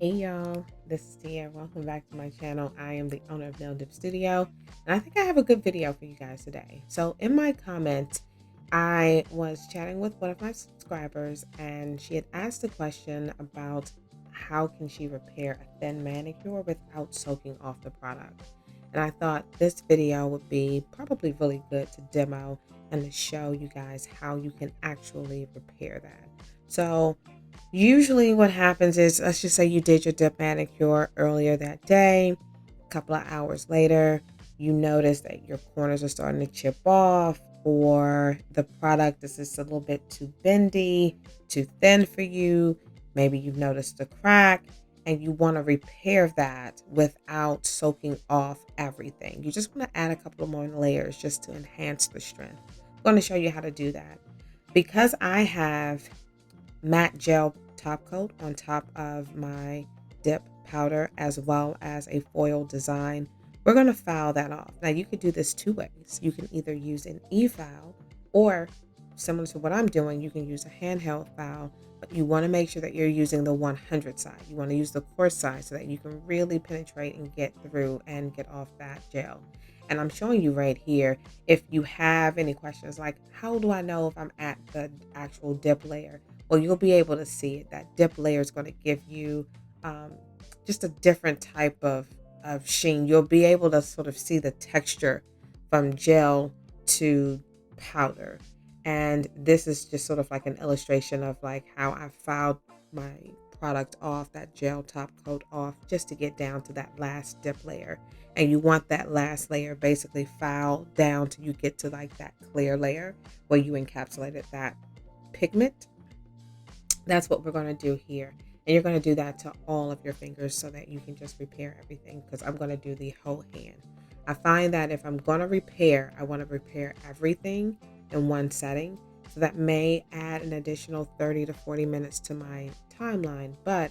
Hey y'all, this is Tia. Welcome back to my channel. I am the owner of Nail Dip Studio, and I think I have a good video for you guys today. So in my comments, I was chatting with one of my subscribers, and she had asked a question about how can she repair a thin manicure without soaking off the product. And I thought this video would be probably really good to demo and to show you guys how you can actually repair that. So usually what happens is, let's just say you did your dip manicure earlier that day. A couple of hours later, you notice that your corners are starting to chip off, or the product is just a little bit too bendy, too thin for you. Maybe you've noticed a crack and you want to repair that without soaking off everything. You just want to add a couple of more layers just to enhance the strength. I'm going to show you how to do that. Because I have matte gel top coat on top of my dip powder, as well as a foil design, we're going to file that off. Now you could do this two ways. You can either use an e-file, or similar to what I'm doing, you can use a handheld file, but you want to make sure that you're using the 100 side. You want to use the coarse side so that you can really penetrate and get through and get off that gel. And I'm showing you right here. If you have any questions like, how do I know if I'm at the actual dip layer? Well, you'll be able to see it. That dip layer is going to give you um, just a different type of sheen. You'll be able to sort of see the texture from gel to powder. And this is just sort of like an illustration of like how I filed my product off, that gel top coat off, just to get down to that last dip layer. And you want that last layer basically filed down till you get to like that clear layer where you encapsulated that pigment. That's what we're going to do here. And you're going to do that to all of your fingers so that you can just repair everything, because I'm going to do the whole hand. I find that if I'm going to repair, I want to repair everything in one setting. So that may add an additional 30 to 40 minutes to my timeline, but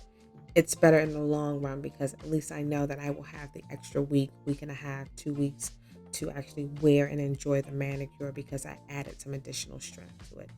it's better in the long run because at least I know that I will have the extra week, week and a half, 2 weeks to actually wear and enjoy the manicure because I added some additional strength to it.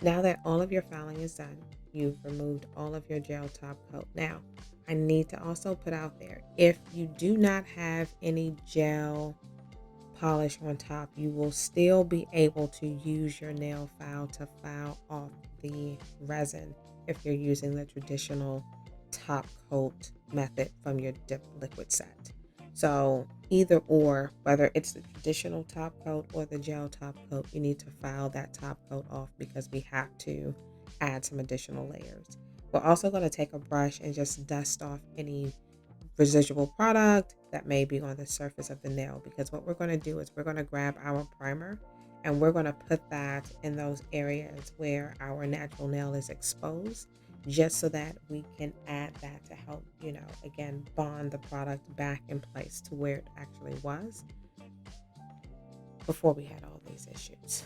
Now that all of your filing is done, you've removed all of your gel top coat. Now, I need to also put out there, if you do not have any gel polish on top, you will still be able to use your nail file to file off the resin if you're using the traditional top coat method from your dip liquid set. So either or, whether it's the traditional top coat or the gel top coat, you need to file that top coat off because we have to add some additional layers. We're also going to take a brush and just dust off any residual product that may be on the surface of the nail, because what we're going to do is we're going to grab our primer and we're going to put that in those areas where our natural nail is exposed, just so that we can add that to help, again, bond the product back in place to where it actually was before we had all these issues.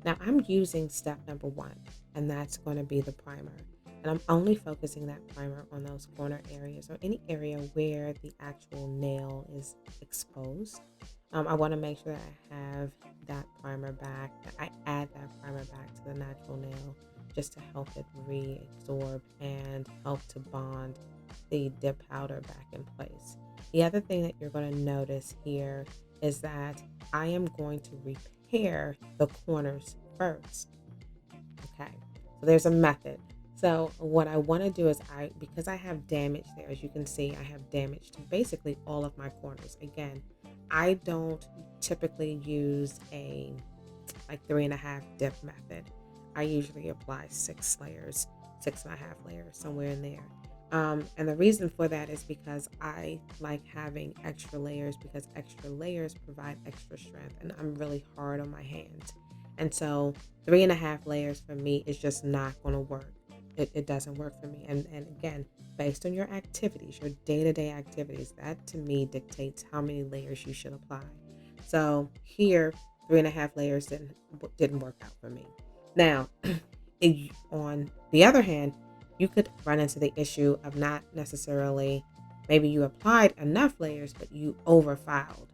Now I'm using step number 1, and that's going to be the primer. And I'm only focusing that primer on those corner areas or any area where the actual nail is exposed. I want to make sure that I have that primer back, that I add that primer back to the natural nail just to help it reabsorb and help to bond the dip powder back in place. The other thing that you're going to notice here is that I am going to repair the corners first. Okay, so there's a method. So what I want to do is because I have damage there, as you can see, I have damage to basically all of my corners. Again, I don't typically use a 3.5 dip method. I usually apply 6 layers, 6.5 layers, somewhere in there. And the reason for that is because I like having extra layers, because extra layers provide extra strength, and I'm really hard on my hands. And so 3.5 layers for me is just not going to work. It doesn't work for me. And again, based on your activities, your day-to-day activities, that to me dictates how many layers you should apply. So here, 3.5 layers didn't work out for me. Now, on the other hand, you could run into the issue of not necessarily, maybe you applied enough layers, but you overfiled.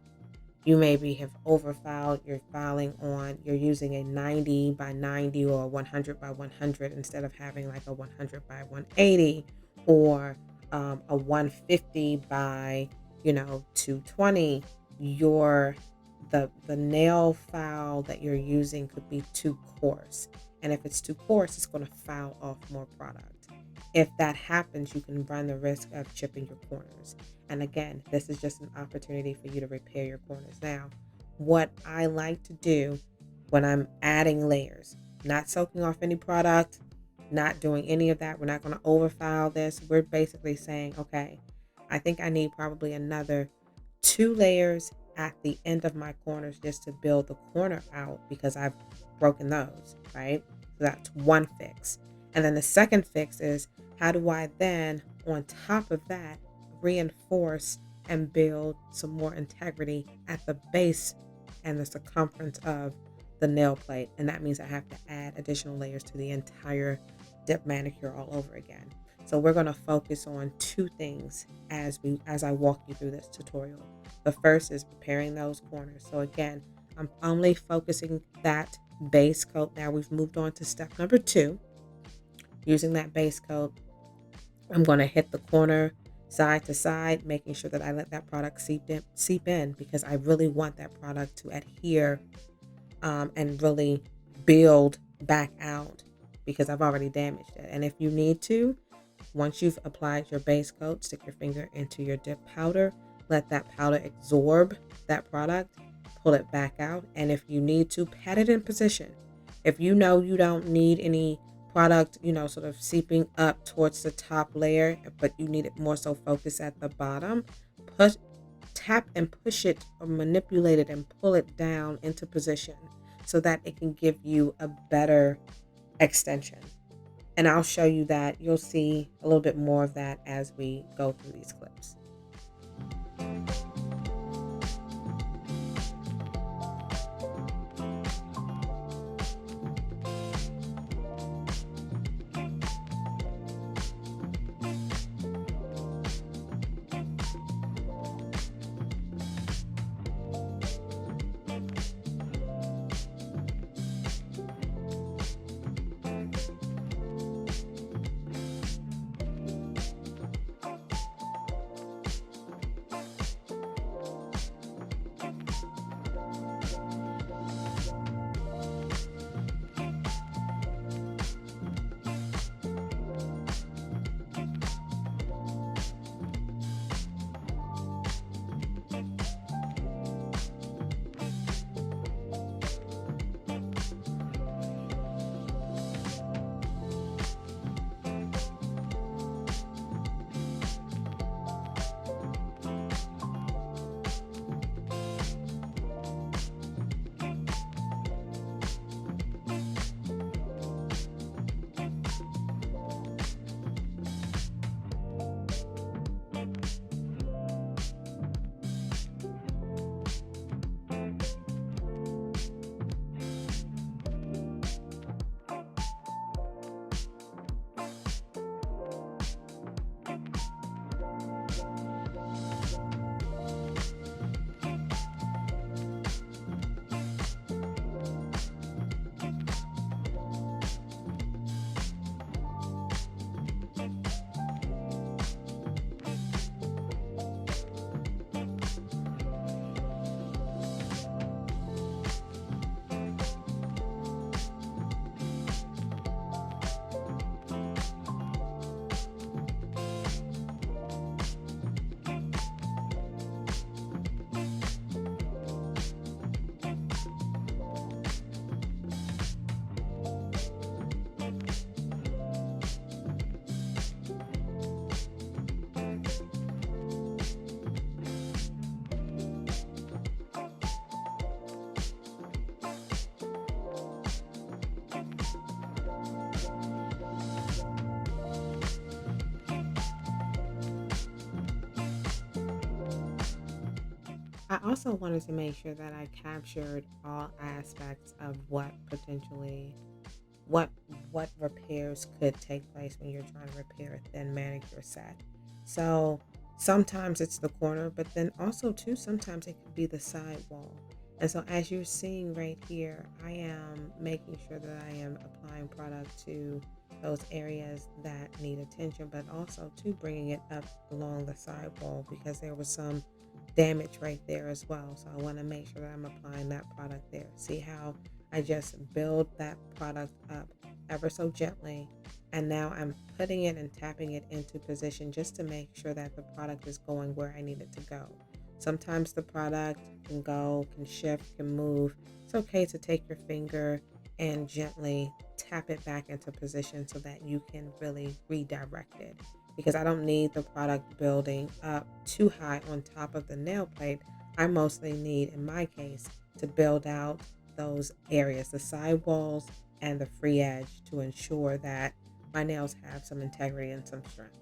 You maybe have overfiled, you're using a 90 by 90 or 100 by 100 instead of having like a 100 by 180 or a 150 by, 220. The nail file that you're using could be too coarse. And if it's too coarse, it's going to foul off more product. If that happens, you can run the risk of chipping your corners. And again, this is just an opportunity for you to repair your corners. Now, what I like to do when I'm adding layers, not soaking off any product, not doing any of that. We're not going to overfile this. We're basically saying, okay, I think I need probably another 2 layers at the end of my corners just to build the corner out, because I've broken those, right? So that's one fix. And then the second fix is, how do I then, on top of that, reinforce and build some more integrity at the base and the circumference of the nail plate? And that means I have to add additional layers to the entire dip manicure all over again. So we're going to focus on 2 things as I walk you through this tutorial. The first is preparing those corners. So again, I'm only focusing that base coat. Now we've moved on to step number 2. Using that base coat, I'm going to hit the corner side to side, making sure that I let that product seep in, because I really want that product to adhere and really build back out, because I've already damaged it. And if you need to, once you've applied your base coat, stick your finger into your dip powder, let that powder absorb that product, pull it back out. And if you need to, pat it in position. If you know you don't need any product, sort of seeping up towards the top layer, but you need it more so focused at the bottom, tap and push it or manipulate it and pull it down into position so that it can give you a better extension. And I'll show you that. You'll see a little bit more of that as we go through these clips. I also wanted to make sure that I captured all aspects of what what repairs could take place when you're trying to repair a thin manicure set. So sometimes it's the corner, but then also too sometimes it could be the side wall. And so as you're seeing right here, I am making sure that I am applying product to those areas that need attention, but also to bringing it up along the side wall because there was some damage right there as well. So I want to make sure that I'm applying that product there. See how I just build that product up ever so gently, and now I'm putting it and tapping it into position just to make sure that the product is going where I need it to go. Sometimes the product can shift, can move. It's okay to take your finger and gently tap it back into position so that you can really redirect it, because I don't need the product building up too high on top of the nail plate. I mostly need, in my case, to build out those areas, the side walls and the free edge, to ensure that my nails have some integrity and some strength.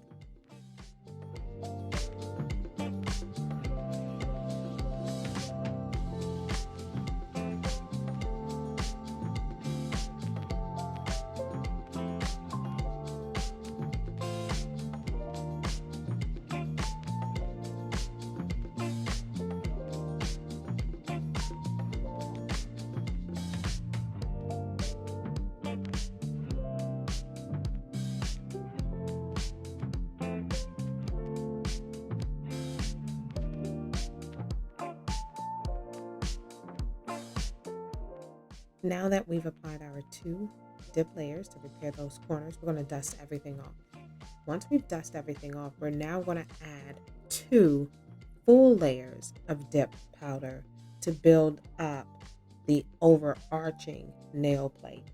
Now that we've applied our 2 dip layers to repair those corners, we're going to dust everything off. Once we've dusted everything off, we're now going to add 2 full layers of dip powder to build up the overarching nail plate.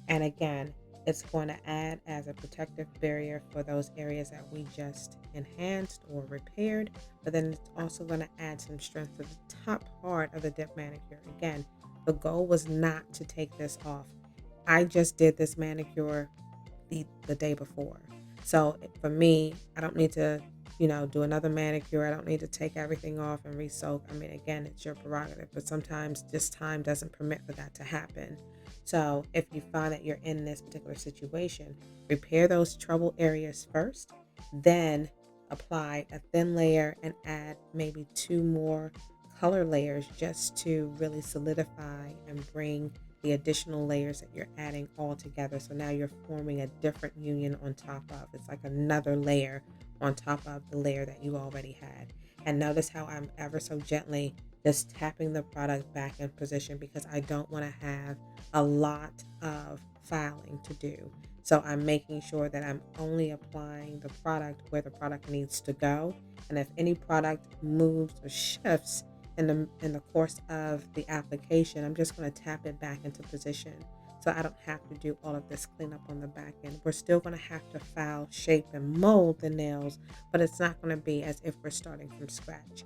And again, it's going to add as a protective barrier for those areas that we just enhanced or repaired, but then it's also going to add some strength to the top part of the dip manicure. Again, the goal was not to take this off. I just did this manicure the day before. So for me, I don't need to, do another manicure. I don't need to take everything off and re-soak. I mean, again, it's your prerogative, but sometimes just time doesn't permit for that to happen. So if you find that you're in this particular situation, repair those trouble areas first, then apply a thin layer and add maybe two more color layers just to really solidify and bring the additional layers that you're adding all together. So now you're forming a different union on top of. It's like another layer on top of the layer that you already had. And notice how I'm ever so gently just tapping the product back in position because I don't want to have a lot of filing to do. So I'm making sure that I'm only applying the product where the product needs to go. And if any product moves or shifts in the course of the application, I'm just going to tap it back into position so I don't have to do all of this cleanup on the back end. We're still going to have to file, shape, and mold the nails, but it's not going to be as if we're starting from scratch.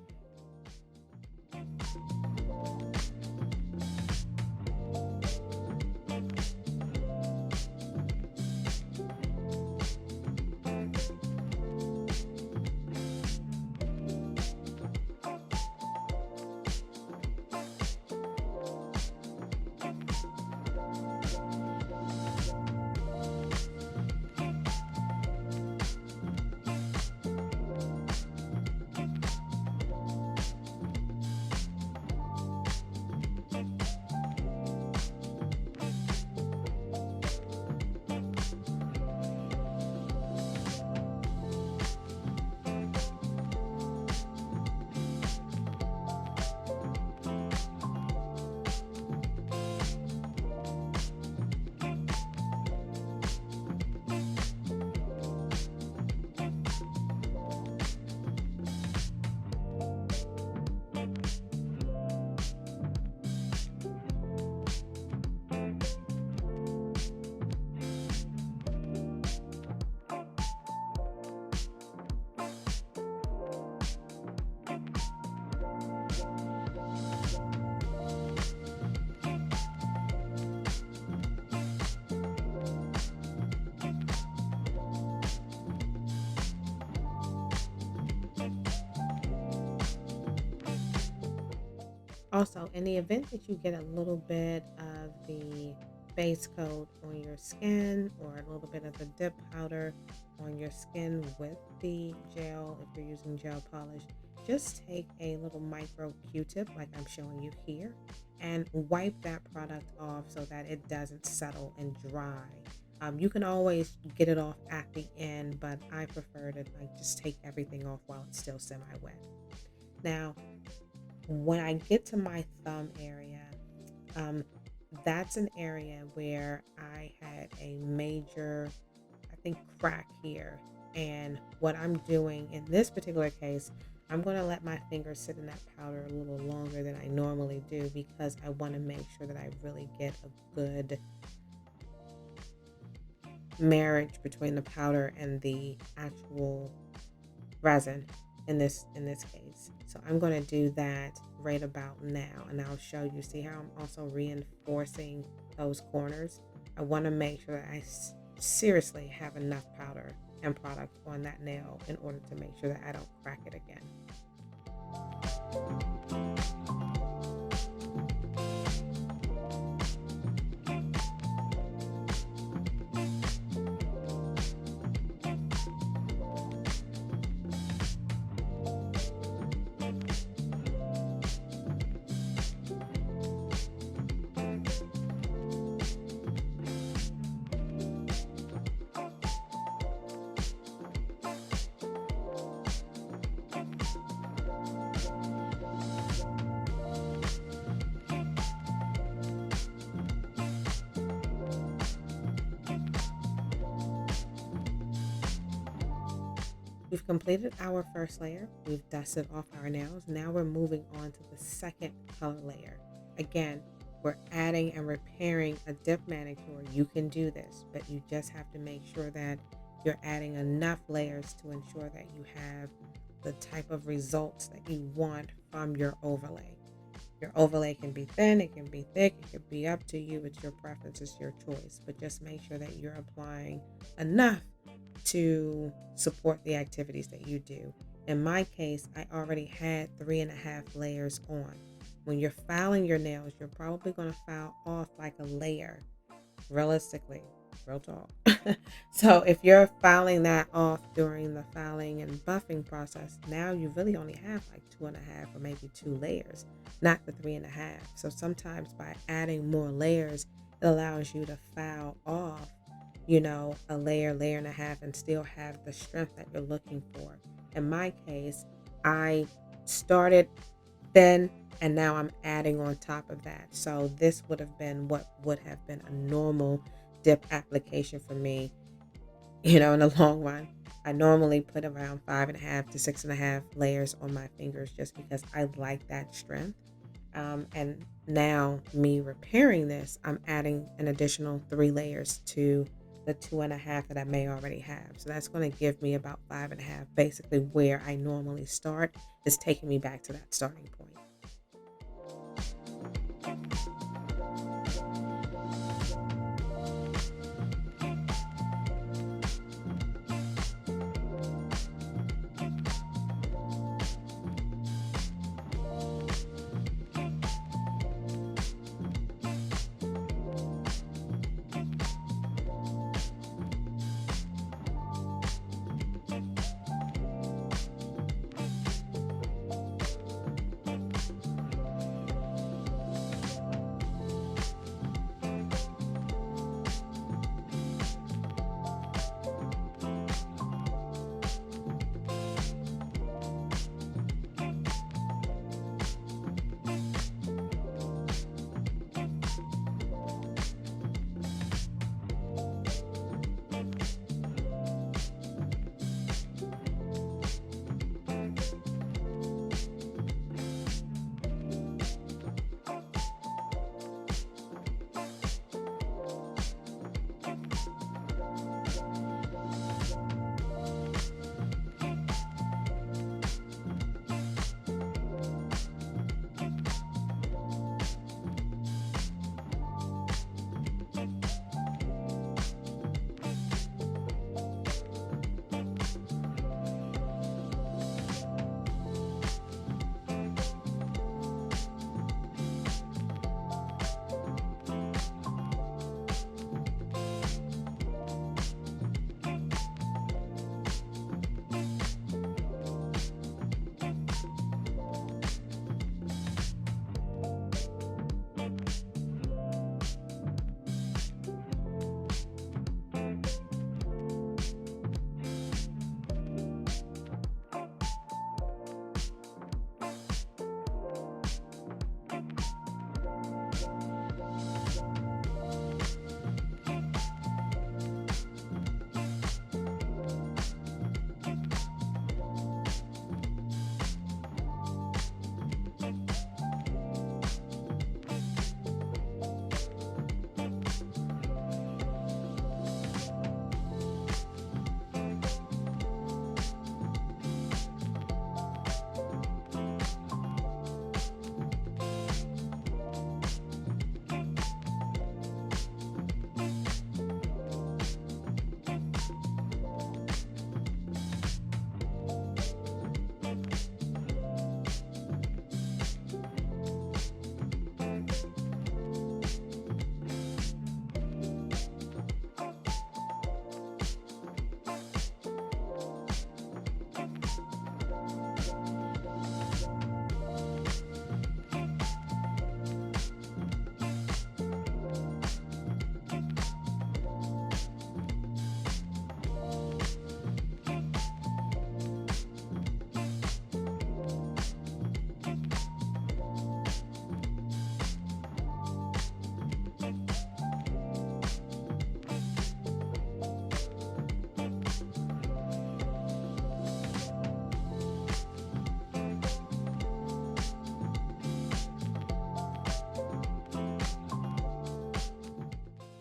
Also, in the event that you get a little bit of the base coat on your skin or a little bit of the dip powder on your skin with the gel, if you're using gel polish, just take a little micro Q-tip like I'm showing you here and wipe that product off so that it doesn't settle and dry. You can always get it off at the end, but I prefer to like just take everything off while it's still semi-wet. Now, when I get to my thumb area, um, that's an area where I had a major, I think, crack here. And what I'm doing in this particular case, I'm going to let my fingers sit in that powder a little longer than I normally do because I want to make sure that I really get a good marriage between the powder and the actual resin in this case. So I'm going to do that right about now, and I'll show you. See how I'm also reinforcing those corners? I want to make sure that I seriously have enough powder and product on that nail in order to make sure that I don't crack it again. We've completed our first layer. We've dusted off our nails. Now we're moving on to the second color layer. Again, we're adding and repairing a dip manicure. You can do this, but you just have to make sure that you're adding enough layers to ensure that you have the type of results that you want from your overlay. Your overlay can be thin, it can be thick, it can be up to you. It's your preference, it's your choice. But just make sure that you're applying enough to support the activities that you do. In my case, I already had 3.5 layers on. When you're filing your nails, you're probably going to file off like a layer, realistically, real talk. So if you're filing that off during the filing and buffing process, now you really only have like 2.5 or maybe 2 layers, not the 3.5. So sometimes by adding more layers, it allows you to file off, a layer, layer and a half, and still have the strength that you're looking for. In my case, I started thin and now I'm adding on top of that. So this would have been what would have been a normal dip application for me, in the long run. I normally put around 5.5 to 6.5 layers on my fingers just because I like that strength. And now, me repairing this, I'm adding an additional 3 layers to the 2.5 that I may already have. So that's going to give me about 5.5. Basically, where I normally start is taking me back to that starting point.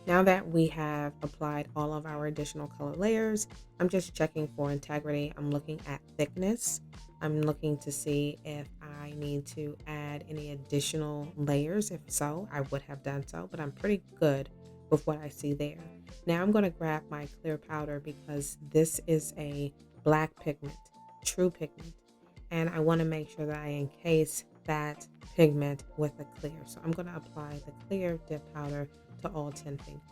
Now that we have applied all of our additional color layers, I'm just checking for integrity. I'm looking at thickness. I'm looking to see if I need to add add any additional layers. If so, I would have done so, but I'm pretty good with what I see there. Now I'm going to grab my clear powder because this is a black pigment, true pigment, and I want to make sure that I encase that pigment with a clear. So I'm going to apply the clear dip powder to all 10 fingers.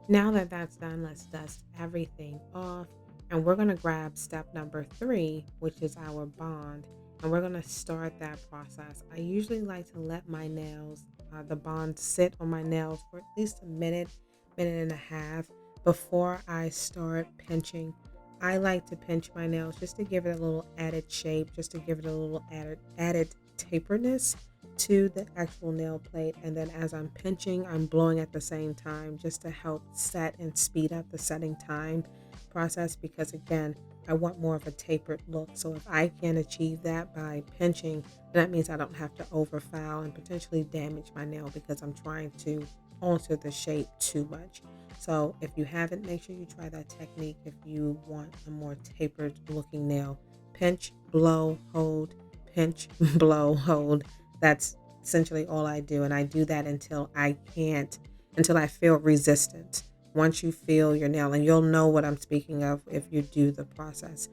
Now that that's done, let's dust everything off. And we're going to grab step number 3, which is our bond. And we're going to start that process. I usually like to let my nails, the bond sit on my nails for at least a minute, minute and a half before I start pinching. I like to pinch my nails just to give it a little added shape, just to give it a little added taperness to the actual nail plate. And then as I'm pinching, I'm blowing at the same time just to help set and speed up the setting time process, because again, I want more of a tapered look. So if I can achieve that by pinching, then that means I don't have to overfile and potentially damage my nail because I'm trying to alter the shape too much. So if you haven't, make sure you try that technique if you want a more tapered looking nail. Pinch, blow, hold, pinch, blow, hold. That's essentially all I do. And I do that until I feel resistance. Once you feel your nail, and you'll know what I'm speaking of if you do the process,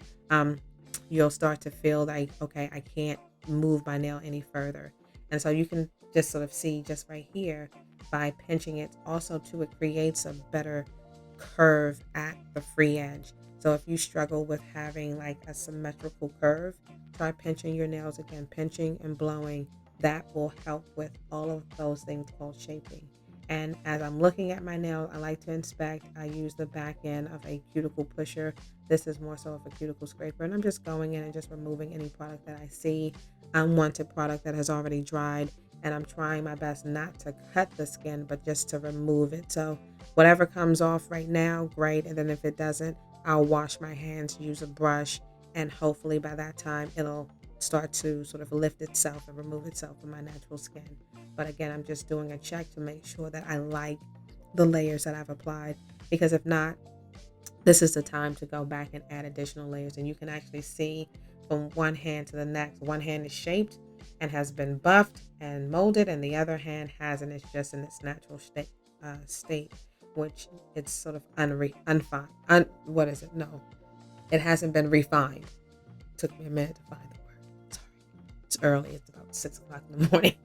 you'll start to feel like, okay, I can't move my nail any further. And so you can just sort of see just right here by pinching it also too, it creates a better curve at the free edge. So if you struggle with having like a symmetrical curve, try pinching your nails again, pinching and blowing. That will help with all of those things called shaping. And as I'm looking at my nail, I like to inspect. I use the back end of a cuticle pusher. This is more so of a cuticle scraper. And I'm just going in and just removing any product that I see, unwanted product that has already dried. And I'm trying my best not to cut the skin, but just to remove it. So whatever comes off right now, great. And then if it doesn't, I'll wash my hands, use a brush, and hopefully by that time it'll start to sort of lift itself and remove itself from my natural skin. But again, I'm just doing a check to make sure that I like the layers that I've applied, because if not, this is the time to go back and add additional layers. And you can actually see from one hand to the next, one hand is shaped and has been buffed and molded, and the other hand hasn't. It's just in its natural state, which it's sort of what is it? No, it hasn't been refined. Took me a minute to find the word. Sorry. It's early. It's about 6 o'clock in the morning.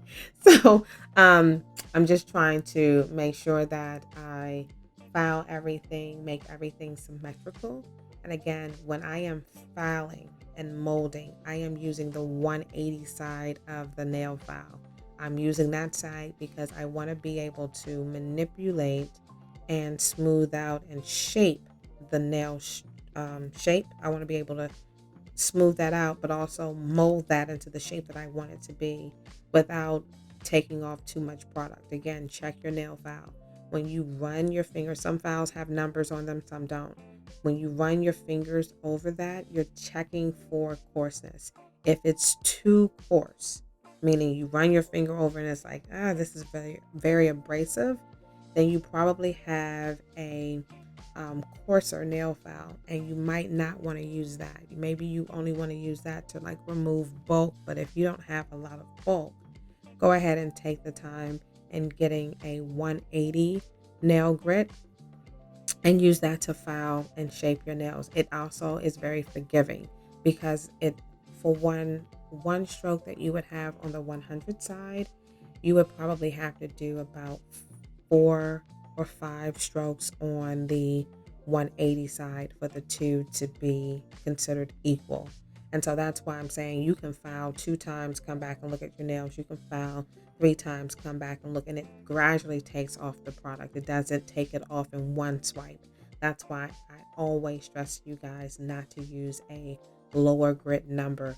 So I'm just trying to make sure that I file everything, make everything symmetrical. And again, when I am filing and molding, I am using the 180 side of the nail file. I'm using that side because I want to be able to manipulate and smooth out and shape the nail shape. I want to be able to smooth that out, but also mold that into the shape that I want it to be without taking off too much product. Again, check your nail file. When you run your fingers, some files have numbers on them, some don't. When you run your fingers over that, you're checking for coarseness. If it's too coarse, meaning you run your finger over and it's like, this is very, very abrasive, then you probably have a coarser nail file, and you might not want to use that. Maybe you only want to use that to like remove bulk, but if you don't have a lot of bulk, go ahead and take the time in getting a 180 nail grit and use that to file and shape your nails. It also is very forgiving because it, for one stroke that you would have on the 100 side, you would probably have to do about 4 or 5 strokes on the 180 side for the two to be considered equal. And so that's why I'm saying you can file 2 times, come back and look at your nails. You can file 3 times, come back and look, and it gradually takes off the product. It doesn't take it off in one swipe. That's why I always stress you guys not to use a lower grit number,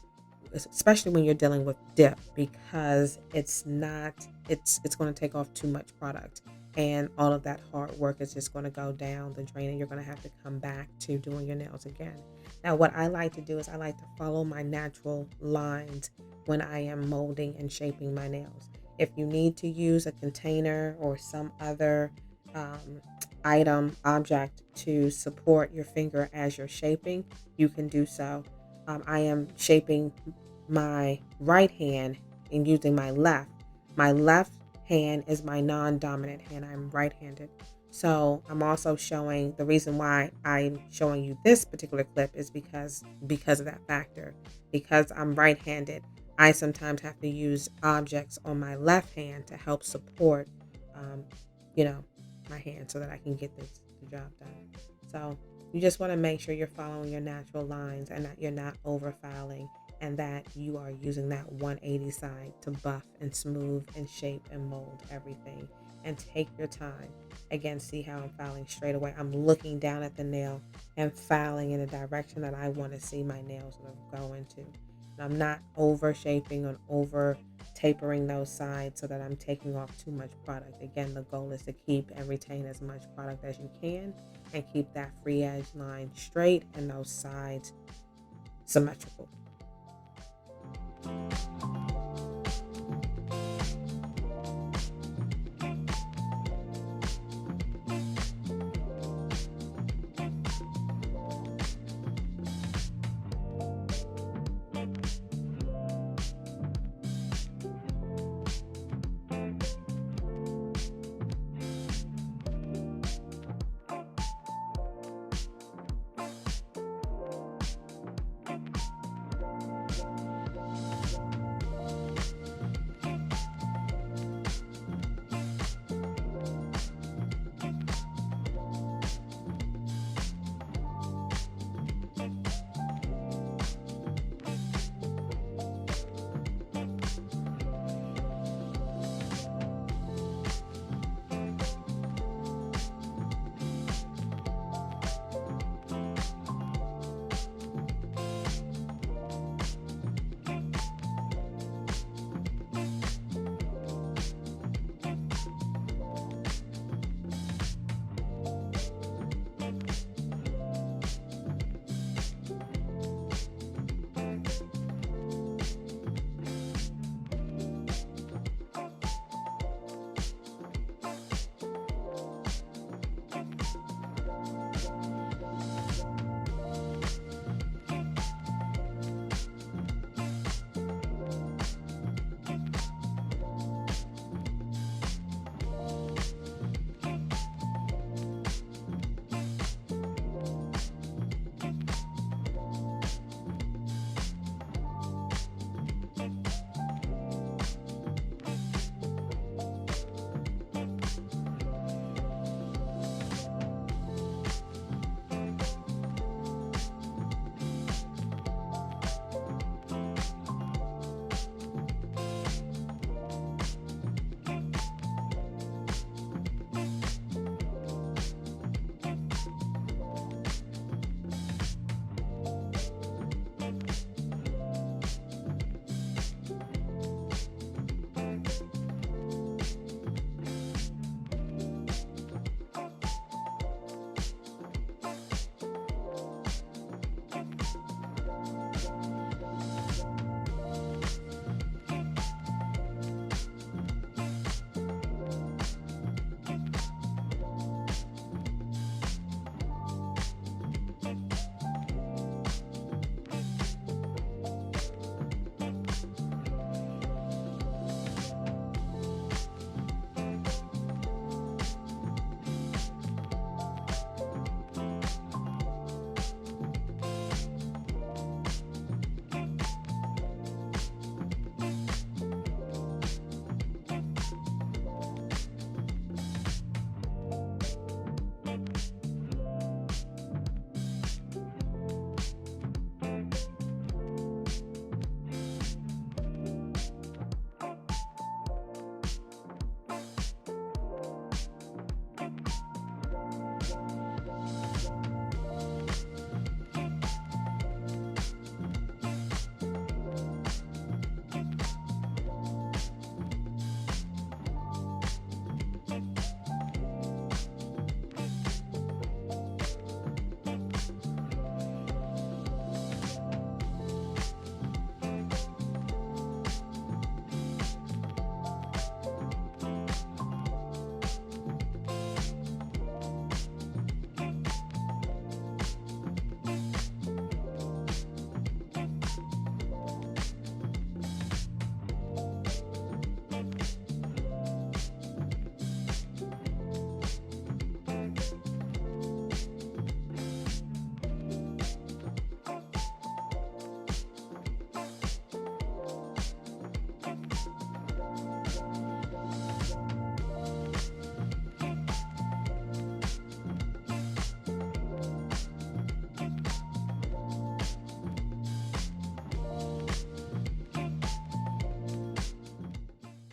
especially when you're dealing with dip, because it's going to take off too much product, and all of that hard work is just going to go down the drain, and you're going to have to come back to doing your nails again. Now, what I like to do is I like to follow my natural lines when I am molding and shaping my nails. If you need to use a container or some other object to support your finger as you're shaping, you can do so. I am shaping my right hand and using my left. My left hand is my non-dominant hand. I'm right-handed. So I'm also showing, the reason why I'm showing you this particular clip is because of that factor. Because I'm right-handed, I sometimes have to use objects on my left hand to help support, my hand so that I can get the job done. So you just want to make sure you're following your natural lines and that you're not over filing, and that you are using that 180 side to buff and smooth and shape and mold everything. And take your time. Again, see how I'm filing straight away. I'm looking down at the nail and filing in the direction that I want to see my nails sort of go into. And I'm not over shaping or over tapering those sides so that I'm taking off too much product. Again, the goal is to keep and retain as much product as you can and keep that free edge line straight and those sides symmetrical.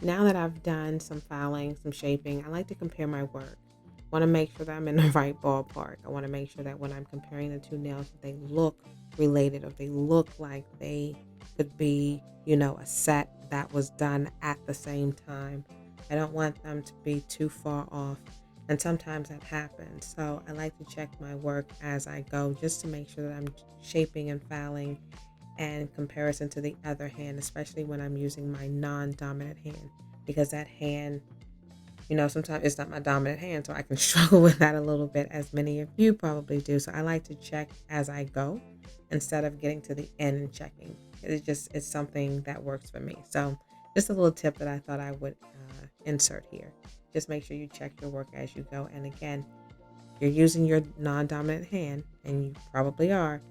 now that I've done some filing, some shaping, I like to compare my work. I want to make sure that I'm in the right ballpark. I want to make sure that when I'm comparing the two nails, that they look related, or they look like they could be, a set that was done at the same time. I don't want them to be too far off. And sometimes that happens. So I like to check my work as I go just to make sure that I'm shaping and filing and comparison to the other hand, especially when I'm using my non-dominant hand, because that hand, sometimes it's not my dominant hand, so I can struggle with that a little bit, as many of you probably do. So I like to check as I go instead of getting to the end and checking. It's something that works for me. So just a little tip that I thought I would insert here. Just make sure you check your work as you go. And again, if you're using your non-dominant hand, and you probably are,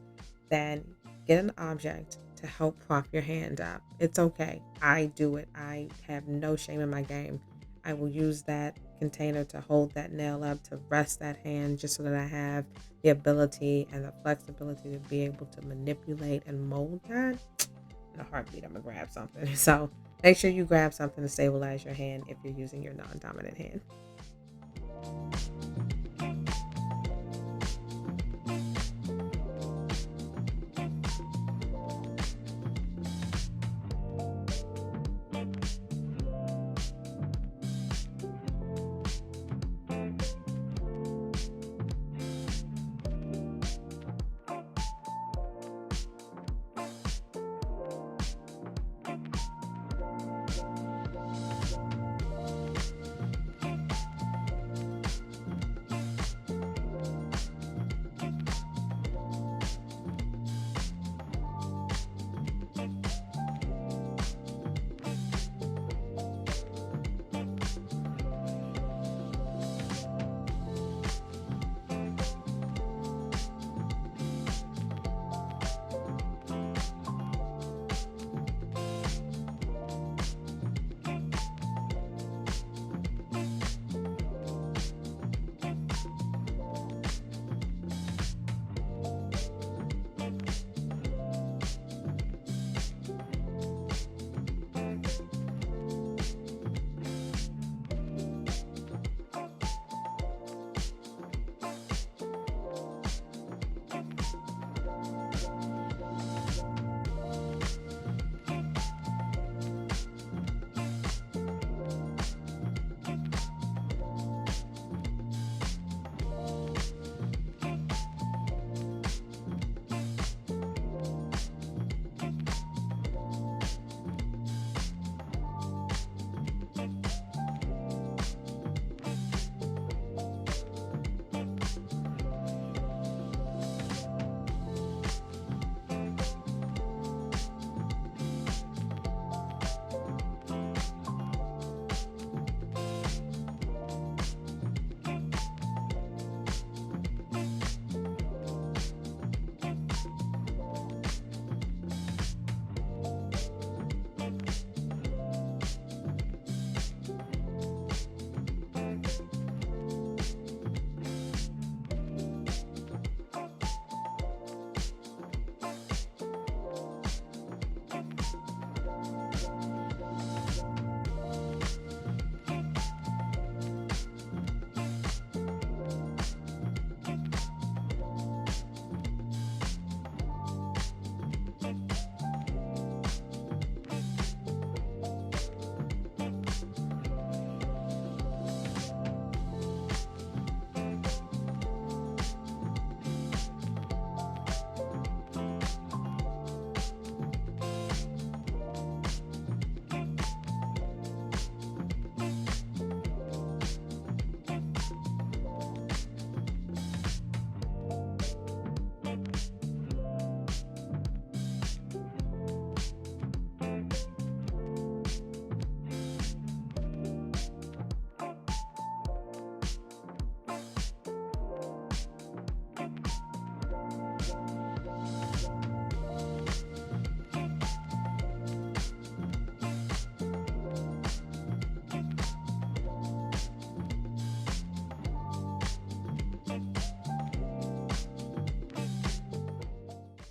then get an object to help prop your hand up. It's okay. I do it. I have no shame in my game. I will use that container to hold that nail up, to rest that hand, just so that I have the ability and the flexibility to be able to manipulate and mold that. In a heartbeat, I'm going to grab something. So make sure you grab something to stabilize your hand if you're using your non-dominant hand.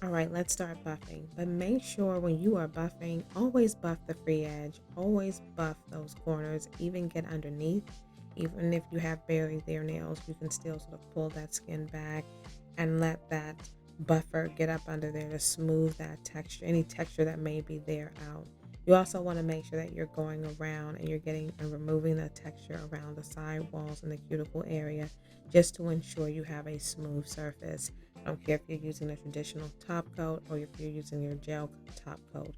All right, let's start buffing. But make sure when you are buffing, always buff the free edge, always buff those corners, even get underneath. Even if you have barely there nails, you can still sort of pull that skin back and let that buffer get up under there to smooth that texture, any texture that may be there out. You also want to make sure that you're going around and you're getting and removing the texture around the side walls and the cuticle area just to ensure you have a smooth surface. I don't care if you're using a traditional top coat or if you're using your gel top coat.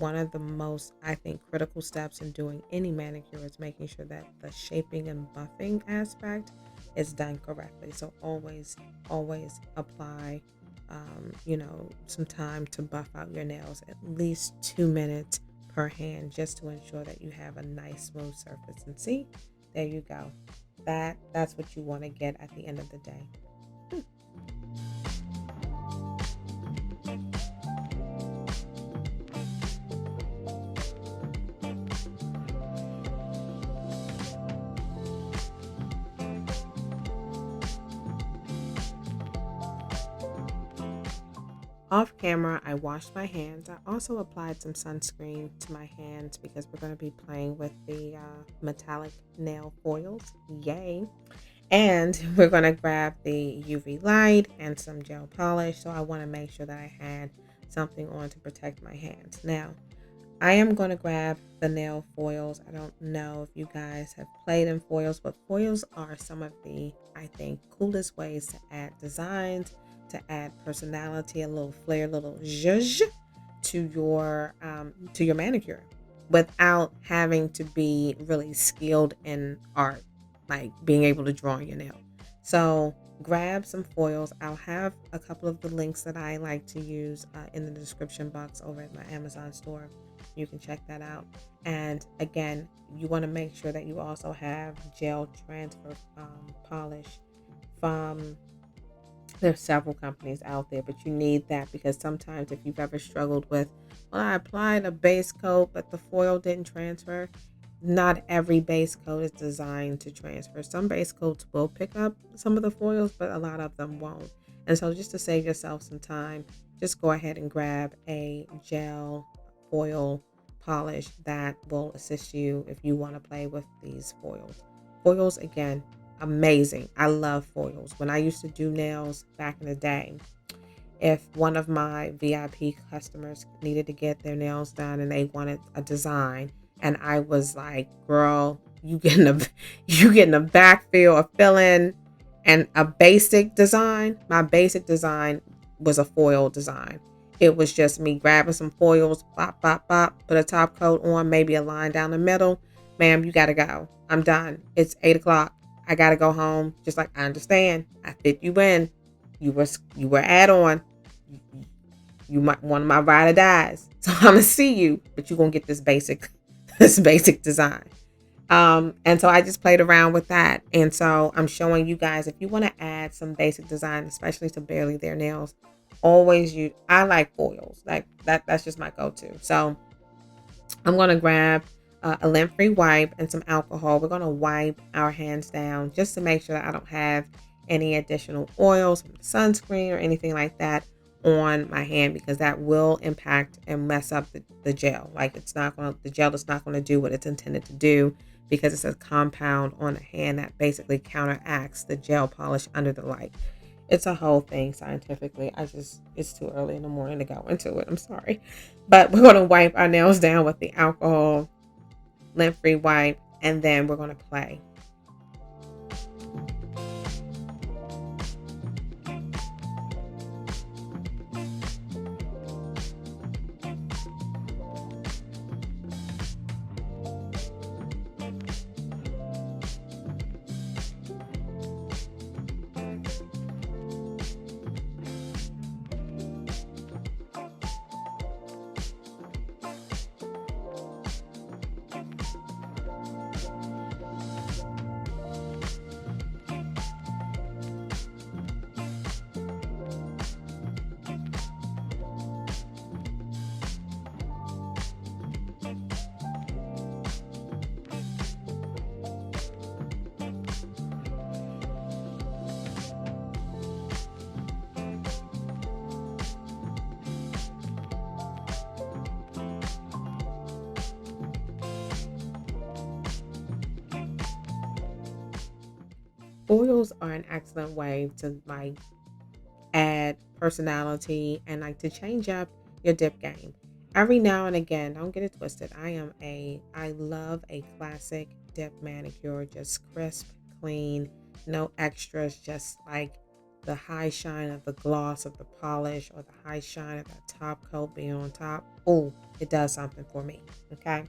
One of the most, I think, critical steps in doing any manicure is making sure that the shaping and buffing aspect is done correctly. So always apply, some time to buff out your nails, at least 2 minutes per hand, just to ensure that you have a nice smooth surface. And see, there you go. That's what you want to get at the end of the day. Off camera, I washed my hands. I also applied some sunscreen to my hands because we're going to be playing with the metallic nail foils. Yay! And we're going to grab the UV light and some gel polish. So I want to make sure that I had something on to protect my hands. Now, I am going to grab the nail foils. I don't know if you guys have played in foils, but foils are some of the, I think, coolest ways to add designs, to add personality, a little flair, a little zhuzh to your manicure without having to be really skilled in art, like being able to draw your nail. So grab some foils. I'll have a couple of the links that I like to use in the description box over at my Amazon store. You can check that out. And again, you want to make sure that you also have gel transfer polish from, there's several companies out there, but you need that because sometimes if you've ever struggled with, well, I applied a base coat, but the foil didn't transfer. Not every base coat is designed to transfer. Some base coats will pick up some of the foils, but a lot of them won't. And so just to save yourself some time, just go ahead and grab a gel foil polish that will assist you if you want to play with these foils. Foils, again, amazing. I love foils. When I used to do nails back in the day, if one of my VIP customers needed to get their nails done and they wanted a design, and I was like, girl, you getting a backfill, a fill-in, and a basic design. My basic design was a foil design. It was just me grabbing some foils, bop, bop, bop, put a top coat on, maybe a line down the middle. Ma'am, you gotta go. I'm done. It's 8 o'clock. I gotta go home. Just like, I understand. I fit you in. You were add on. You might one of my ride or dies. So I'm gonna see you, but you're gonna get this basic design. And so I just played around with that. And so I'm showing you guys, if you want to add some basic design, especially to barely their nails, always use, I like foils. Like that's just my go-to. So I'm going to grab a lint-free wipe and some alcohol. We're going to wipe our hands down just to make sure that I don't have any additional oils, sunscreen, or anything like that on my hand, because that will impact and mess up the gel. Like the gel is not going to do what it's intended to do, because it's a compound on the hand that basically counteracts the gel polish under the light. It's a whole thing scientifically. It's too early in the morning to go into it. I'm sorry. But we're going to wipe our nails down with the alcohol, lint-free wipe, and then we're going to play. Foils are an excellent way to like add personality and like to change up your dip game. Every now and again, don't get it twisted. I love a classic dip manicure, just crisp, clean, no extras, just like the high shine of the gloss of the polish or the high shine of that top coat being on top. Oh, it does something for me. Okay.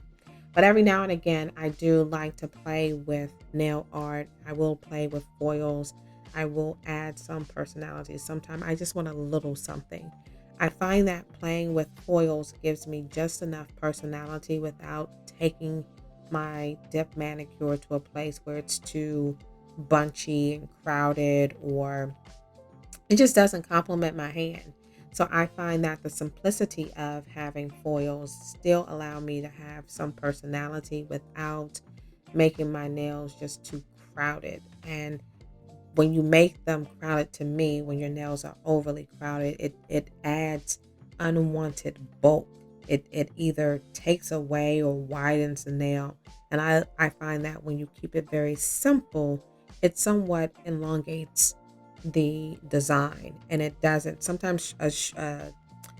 But every now and again, I do like to play with nail art. I will play with foils. I will add some personality. Sometimes I just want a little something. I find that playing with foils gives me just enough personality without taking my dip manicure to a place where it's too bunchy and crowded, or it just doesn't complement my hand. So I find that the simplicity of having foils still allow me to have some personality without making my nails just too crowded. And when you make them crowded, to me, when your nails are overly crowded, it adds unwanted bulk. It either takes away or widens the nail. And I find that when you keep it very simple, it somewhat elongates the design, and it doesn't. Sometimes a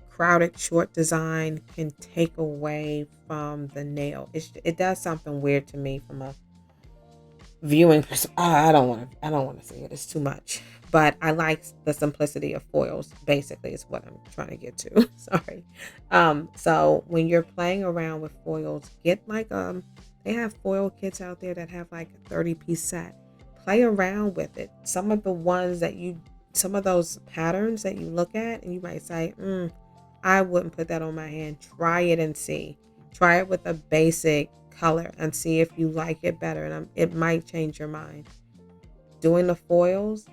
crowded short design can take away from the nail. It does something weird to me from a viewing I don't want to say it. It's too much. But I like the simplicity of foils, basically, is what I'm trying to get to. Sorry. So when you're playing around with foils, get like they have foil kits out there that have like a 30-piece set. Play around with it. Some of those patterns that you look at and you might say, I wouldn't put that on my hand. Try it and see. Try it with a basic color and see if you like it better. And it might change your mind. Doing the foils,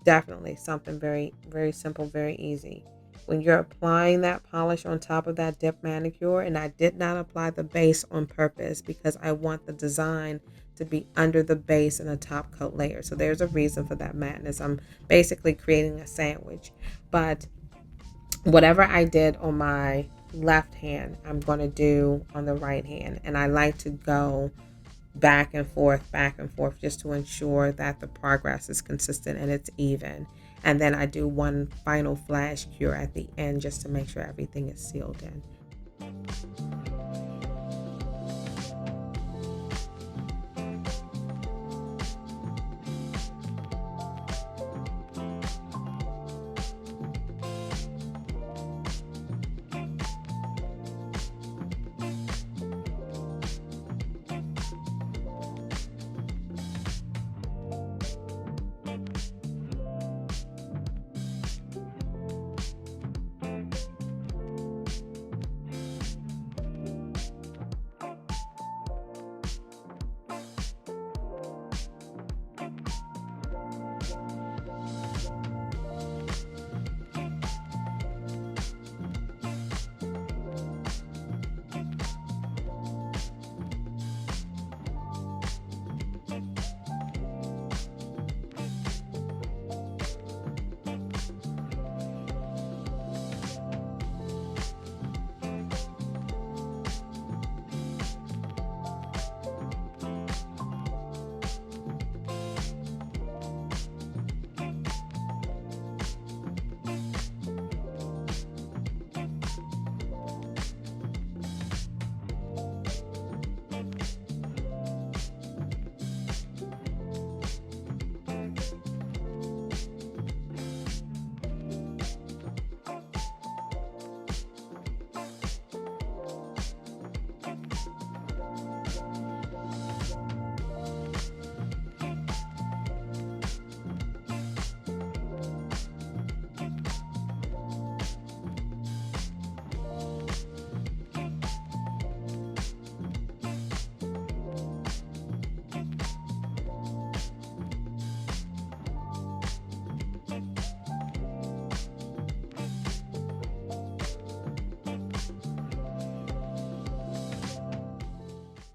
definitely something very, very simple, very easy. When you're applying that polish on top of that dip manicure, and I did not apply the base on purpose because I want the design to be under the base and a top coat layer. So there's a reason for that madness. I'm basically creating a sandwich. But whatever I did on my left hand, I'm going to do on the right hand. And I like to go back and forth, just to ensure that the progress is consistent and it's even. And then I do one final flash cure at the end just to make sure everything is sealed in.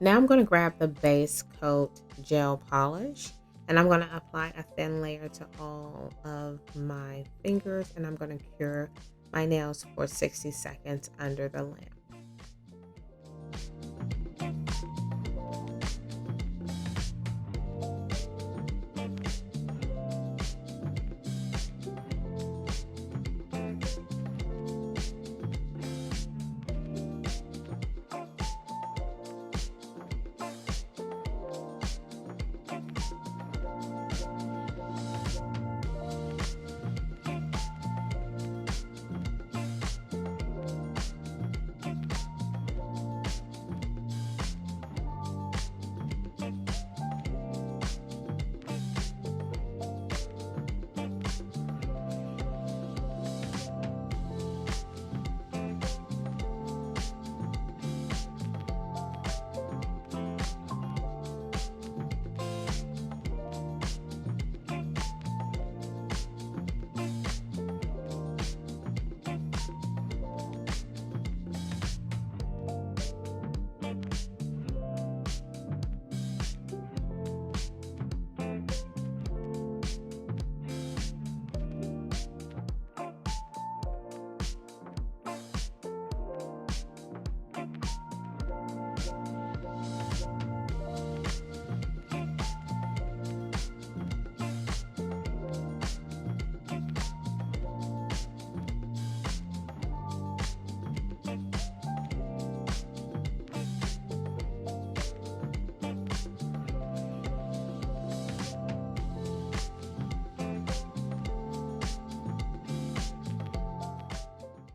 Now I'm going to grab the base coat gel polish, and I'm going to apply a thin layer to all of my fingers, and I'm going to cure my nails for 60 seconds under the lamp.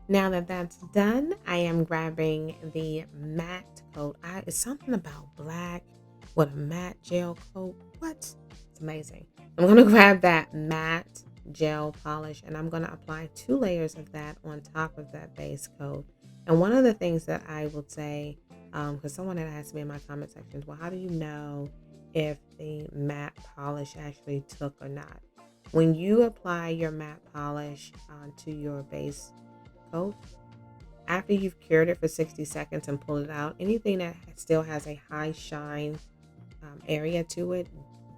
Now that that's done, I am grabbing the matte coat. It's something about black with a matte gel coat. What? It's amazing. I'm going to grab that matte gel polish and I'm going to apply 2 layers of that on top of that base coat. And one of the things that I would say, because someone had asked me in my comment sections, well, how do you know if the matte polish actually took or not? When you apply your matte polish onto your base coat, after you've cured it for 60 seconds and pull it out, anything that still has a high shine area to it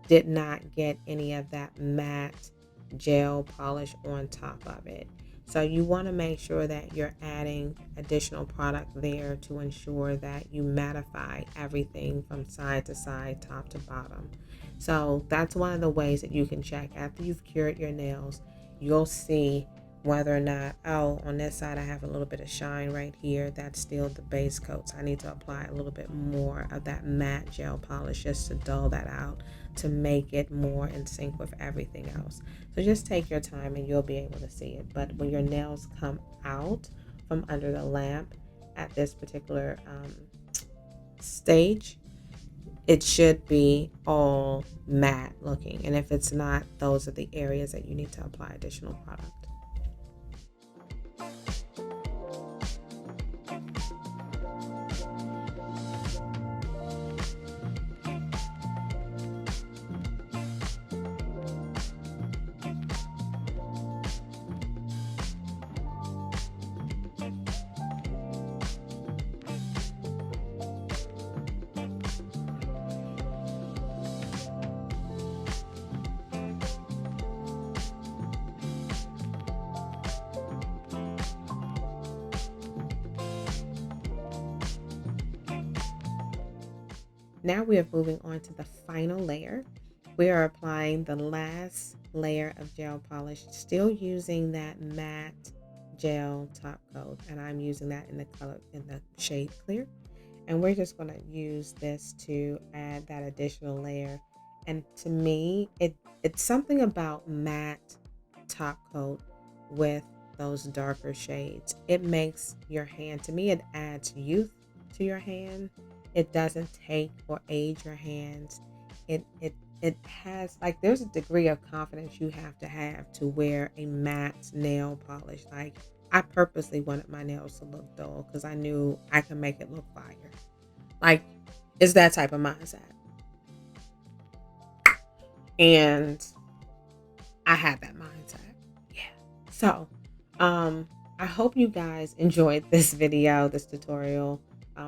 did not get any of that matte gel polish on top of it. So you want to make sure that you're adding additional product there to ensure that you mattify everything from side to side, top to bottom. So that's one of the ways that you can check after you've cured your nails. You'll see whether or not, oh, on this side I have a little bit of shine right here. That's still the base coat. So I need to apply a little bit more of that matte gel polish just to dull that out, to make it more in sync with everything else. So just take your time and you'll be able to see it. But when your nails come out from under the lamp at this particular stage, it should be all matte looking. And if it's not, those are the areas that you need to apply additional product. Now we are moving on to the final layer. We are applying the last layer of gel polish, still using that matte gel top coat, and I'm using that in the shade clear. And we're just going to use this to add that additional layer. And to me, it's something about matte top coat with those darker shades. It makes your hand, to me, it adds youth to your hand. It doesn't take or age your hands. It has, like, there's a degree of confidence you have to wear a matte nail polish. Like, I purposely wanted my nails to look dull because I knew I could make it look fire. Like, it's that type of mindset. And I had that mindset. Yeah. So, I hope you guys enjoyed this video, this tutorial.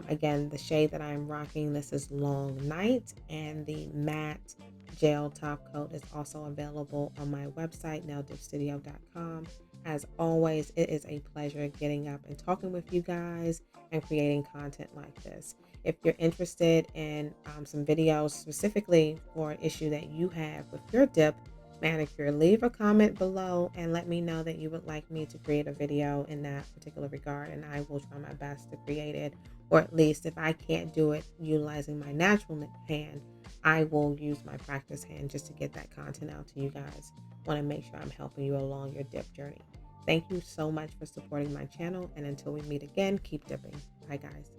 Again, the shade that I'm rocking, this is LongNight, and the matte gel top coat is also available on my website, naildipstudio.com. As always, it is a pleasure getting up and talking with you guys and creating content like this. If you're interested in some videos specifically for an issue that you have with your dip manicure, leave a comment below and let me know that you would like me to create a video in that particular regard, and I will try my best to create it. Or at least if I can't do it utilizing my natural hand, I will use my practice hand just to get that content out to you guys. I want to make sure I'm helping you along your dip journey. Thank you so much for supporting my channel, and until we meet again, keep dipping. Bye guys.